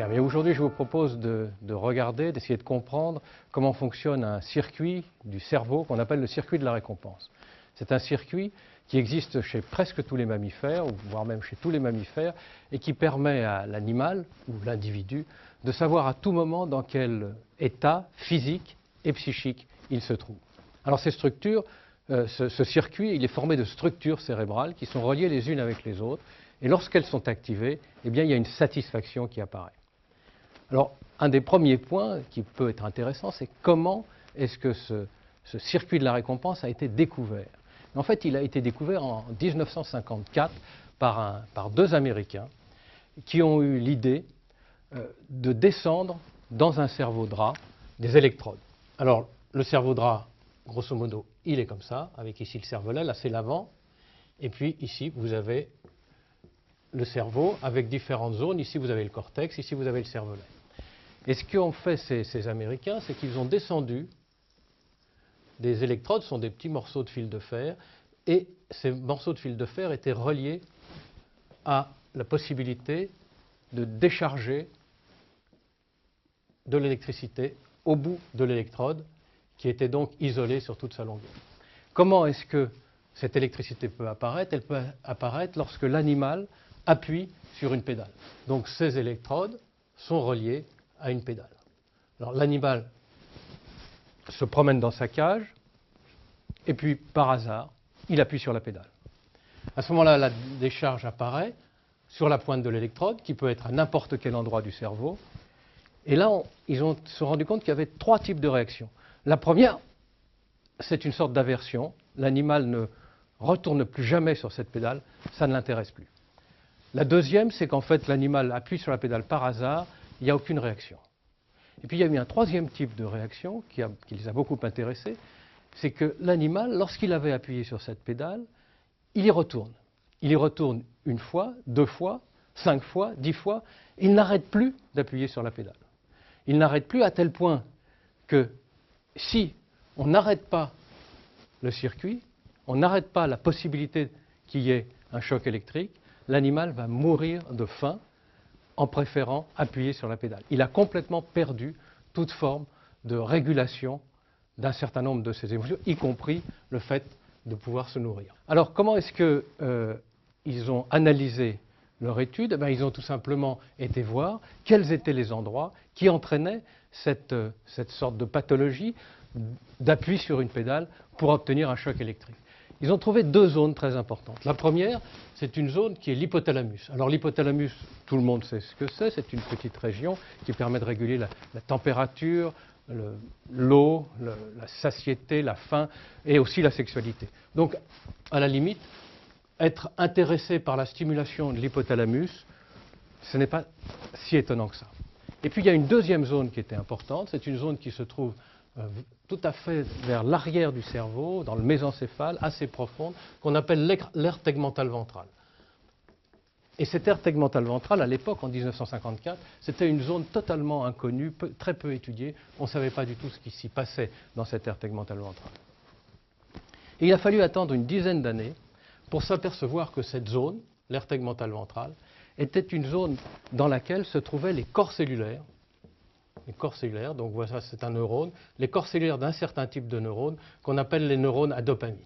Bien, mais aujourd'hui, je vous propose de regarder, d'essayer de comprendre comment fonctionne un circuit du cerveau qu'on appelle le circuit de la récompense. C'est un circuit qui existe chez presque tous les mammifères, voire même chez tous les mammifères, et qui permet à l'animal ou l'individu de savoir à tout moment dans quel état physique et psychique il se trouve. Alors ces structures, ce circuit, il est formé de structures cérébrales qui sont reliées les unes avec les autres, et lorsqu'elles sont activées, eh bien, il y a une satisfaction qui apparaît. Alors, un des premiers points qui peut être intéressant, c'est comment est-ce que ce circuit de la récompense a été découvert. En fait, il a été découvert en 1954 par deux Américains qui ont eu l'idée de descendre dans un cerveau de rat des électrodes. Alors, le cerveau de rat, grosso modo, il est comme ça, avec ici le cervelet, là c'est l'avant, et puis ici vous avez le cerveau avec différentes zones. Ici vous avez le cortex, ici vous avez le cervelet. Et ce qu'ont fait ces Américains, c'est qu'ils ont descendu des électrodes, ce sont des petits morceaux de fil de fer, et ces morceaux de fil de fer étaient reliés à la possibilité de décharger de l'électricité au bout de l'électrode, qui était donc isolée sur toute sa longueur. Comment est-ce que cette électricité peut apparaître? Elle peut apparaître lorsque l'animal appuie sur une pédale. Donc ces électrodes sont reliées à une pédale. Alors l'animal se promène dans sa cage, et puis par hasard, il appuie sur la pédale. À ce moment-là, la décharge apparaît sur la pointe de l'électrode, qui peut être à n'importe quel endroit du cerveau. Et là, ils se sont rendus compte qu'il y avait trois types de réactions. La première, c'est une sorte d'aversion. L'animal ne retourne plus jamais sur cette pédale, ça ne l'intéresse plus. La deuxième, c'est qu'en fait, l'animal appuie sur la pédale par hasard, il n'y a aucune réaction. Et puis il y a eu un troisième type de réaction qui les a beaucoup intéressés, c'est que l'animal, lorsqu'il avait appuyé sur cette pédale, il y retourne. Il y retourne une fois, 2 fois, 5 fois, 10 fois. Il n'arrête plus d'appuyer sur la pédale. Il n'arrête plus à tel point que si on n'arrête pas le circuit, on n'arrête pas la possibilité qu'il y ait un choc électrique, l'animal va mourir de faim en préférant appuyer sur la pédale. Il a complètement perdu toute forme de régulation d'un certain nombre de ses émotions, y compris le fait de pouvoir se nourrir. Alors, comment est-ce qu'ils ont analysé leur étude? Ils ont tout simplement été voir quels étaient les endroits qui entraînaient cette sorte de pathologie d'appui sur une pédale pour obtenir un choc électrique. Ils ont trouvé 2 zones très importantes. La première, c'est une zone qui est l'hypothalamus. Alors l'hypothalamus, tout le monde sait ce que c'est une petite région qui permet de réguler la température, l'eau, la satiété, la faim et aussi la sexualité. Donc, à la limite, être intéressé par la stimulation de l'hypothalamus, ce n'est pas si étonnant que ça. Et puis il y a une deuxième zone qui était importante, c'est une zone qui se trouve tout à fait vers l'arrière du cerveau, dans le mésencéphale, assez profonde, qu'on appelle l'aire tegmentale ventrale. Et cette aire tegmentale ventrale, à l'époque, en 1954, c'était une zone totalement inconnue, très peu étudiée. On ne savait pas du tout ce qui s'y passait dans cette aire tegmentale ventrale. Et il a fallu attendre une dizaine d'années pour s'apercevoir que cette zone, l'aire tegmentale ventrale, était une zone dans laquelle se trouvaient les corps cellulaires. Les corps cellulaires, donc voilà, c'est un neurone, les corps cellulaires d'un certain type de neurones qu'on appelle les neurones à dopamine.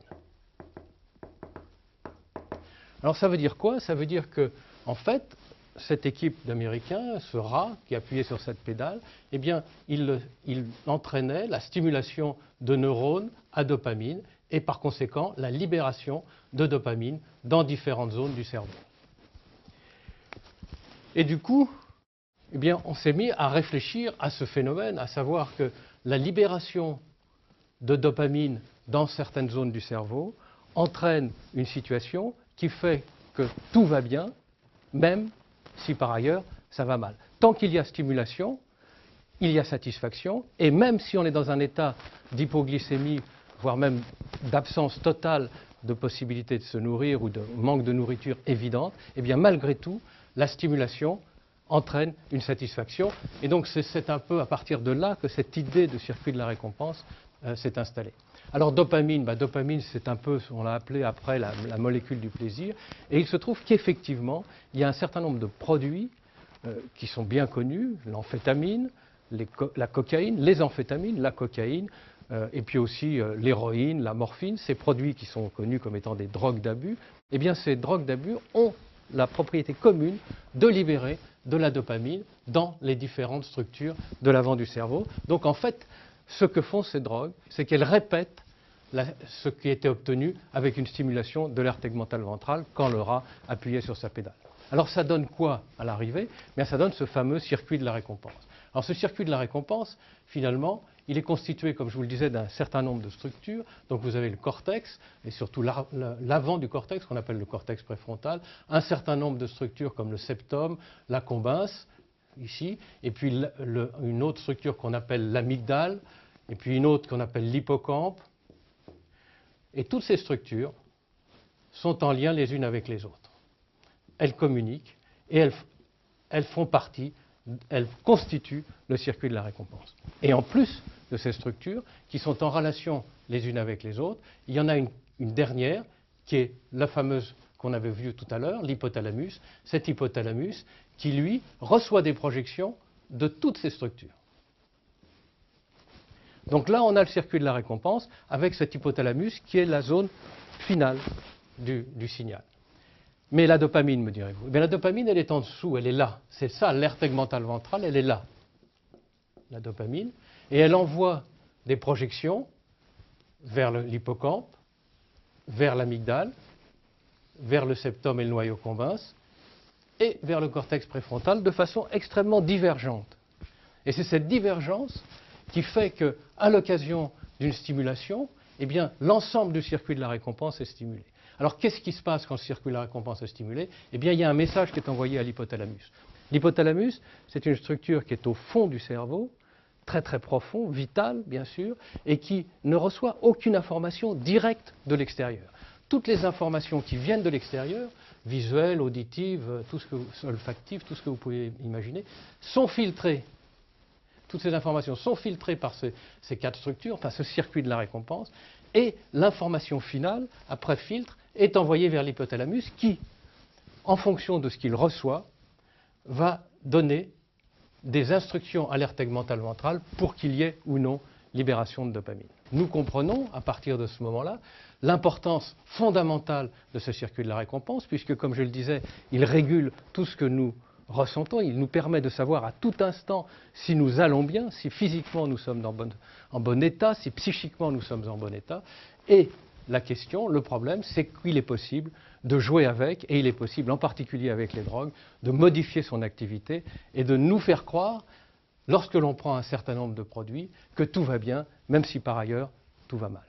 Alors ça veut dire quoi? Ça veut dire que, en fait, cette équipe d'Américains, ce rat qui appuyait sur cette pédale, eh bien, il entraînait la stimulation de neurones à dopamine et par conséquent la libération de dopamine dans différentes zones du cerveau. Et du coup, eh bien, on s'est mis à réfléchir à ce phénomène, à savoir que la libération de dopamine dans certaines zones du cerveau entraîne une situation qui fait que tout va bien, même si par ailleurs ça va mal. Tant qu'il y a stimulation, il y a satisfaction, et même si on est dans un état d'hypoglycémie, voire même d'absence totale de possibilité de se nourrir ou de manque de nourriture évidente, eh bien malgré tout, la stimulation entraîne une satisfaction. Et donc c'est un peu à partir de là que cette idée de circuit de la récompense s'est installée. Alors dopamine, dopamine c'est un peu, on l'a appelé après la molécule du plaisir, et il se trouve qu'effectivement, il y a un certain nombre de produits qui sont bien connus, l'amphétamine, la cocaïne, les amphétamines, la cocaïne, et puis aussi l'héroïne, la morphine, ces produits qui sont connus comme étant des drogues d'abus, eh bien ces drogues d'abus ont la propriété commune de libérer de la dopamine dans les différentes structures de l'avant du cerveau. Donc en fait, ce que font ces drogues, c'est qu'elles répètent ce qui était obtenu avec une stimulation de l'aire tegmentale ventrale quand le rat appuyait sur sa pédale. Alors ça donne quoi à l'arrivée? Bien, ça donne ce fameux circuit de la récompense. Alors ce circuit de la récompense, finalement, il est constitué, comme je vous le disais, d'un certain nombre de structures. Donc vous avez le cortex, et surtout l'avant du cortex, qu'on appelle le cortex préfrontal, un certain nombre de structures comme le septum, la combince, ici, et puis une autre structure qu'on appelle l'amygdale, et puis une autre qu'on appelle l'hippocampe. Et toutes ces structures sont en lien les unes avec les autres. Elles communiquent et elles font partie, elles constituent le circuit de la récompense. Et en plus de ces structures, qui sont en relation les unes avec les autres, il y en a une dernière, qui est la fameuse qu'on avait vue tout à l'heure, l'hypothalamus. Cet hypothalamus qui, lui, reçoit des projections de toutes ces structures. Donc là, on a le circuit de la récompense avec cet hypothalamus qui est la zone finale du signal. Mais la dopamine, me direz-vous? La dopamine, elle est en dessous, elle est là. C'est ça, l'aire tegmentale ventrale, elle est là, la dopamine. Et elle envoie des projections vers l'hippocampe, vers l'amygdale, vers le septum et le noyau combince, et vers le cortex préfrontal de façon extrêmement divergente. Et c'est cette divergence qui fait qu'à l'occasion d'une stimulation, eh bien, l'ensemble du circuit de la récompense est stimulé. Alors, qu'est-ce qui se passe quand le circuit de la récompense est stimulé? Eh bien, il y a un message qui est envoyé à l'hypothalamus. L'hypothalamus, c'est une structure qui est au fond du cerveau, très très profond, vital, bien sûr, et qui ne reçoit aucune information directe de l'extérieur. Toutes les informations qui viennent de l'extérieur, visuelles, auditives, olfactives, tout ce que vous pouvez imaginer, sont filtrées. Toutes ces informations sont filtrées par ces quatre structures, enfin ce circuit de la récompense, et l'information finale, après filtre, est envoyée vers l'hypothalamus qui, en fonction de ce qu'il reçoit, va donner des instructions à l'aire tegmentale ventrale pour qu'il y ait ou non libération de dopamine. Nous comprenons, à partir de ce moment-là, l'importance fondamentale de ce circuit de la récompense, puisque, comme je le disais, il régule tout ce que nous ressentons, il nous permet de savoir à tout instant si nous allons bien, si physiquement nous sommes en bon état, si psychiquement nous sommes en bon état. Et la question, le problème, c'est qu'il est possible de jouer avec, et il est possible, en particulier avec les drogues, de modifier son activité et de nous faire croire, lorsque l'on prend un certain nombre de produits, que tout va bien, même si par ailleurs tout va mal.